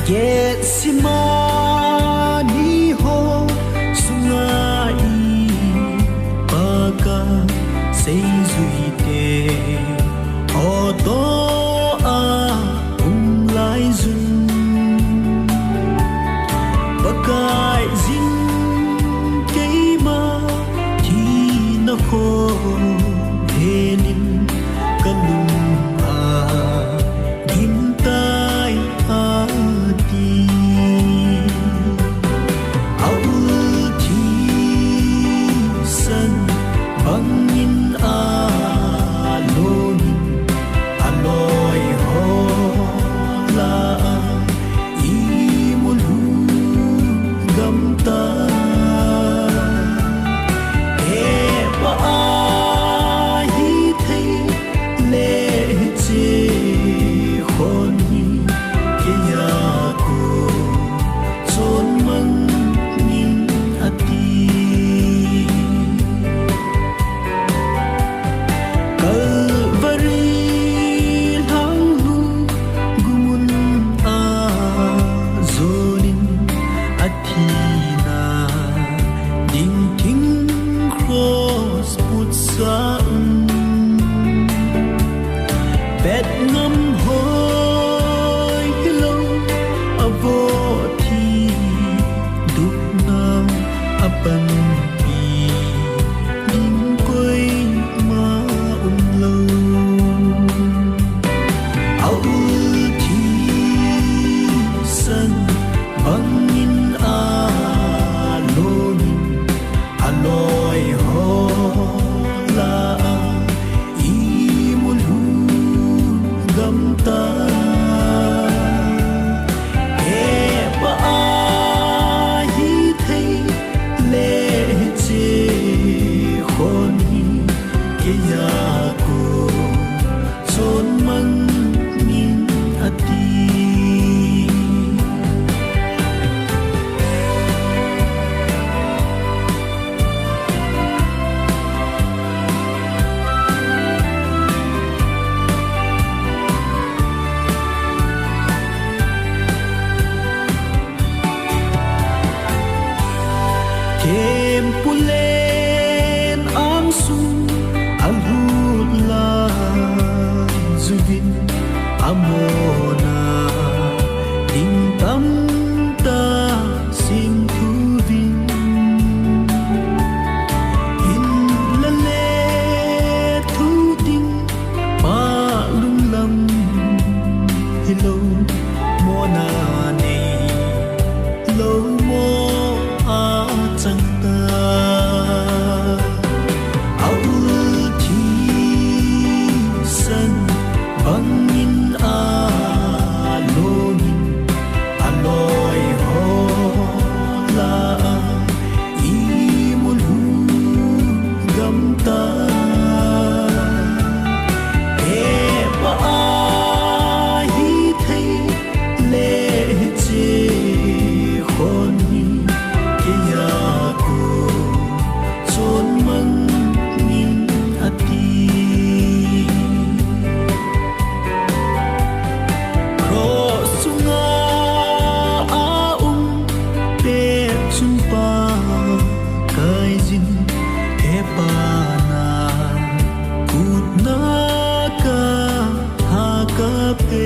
Get simani ho sungai baka sei zuite oto a lai zun bakai zin keima thi na ko helin kalum a gintai a ti au thi san bangin a lonin aloi ho la I mulu gam ta e pa hi thei le che khon hi ke ya ko chon man nin ati kalvari lang lu gumun a zonin athina ding thing cross put sa bet ngam hoi hello avo thi duk na apan pi din koi ma lo au thi san bangin a lonin aloi ho la I mulu gam ta e pa hi thei le che khon hi ke ya ko chon man min ati kem pulen ang sun alhula zuvin amona ding tam ta sim thu vin in la le thu ding pa lung lam hello mona nei lo mo a chang ta au thi san bangin a lonin aloi ho la I mulu gam ta e pa hi thei le che khon hi ke ya ko chon man min ati cross sunga a pe chun pa kai jin e pa na kut na ka ha ka pe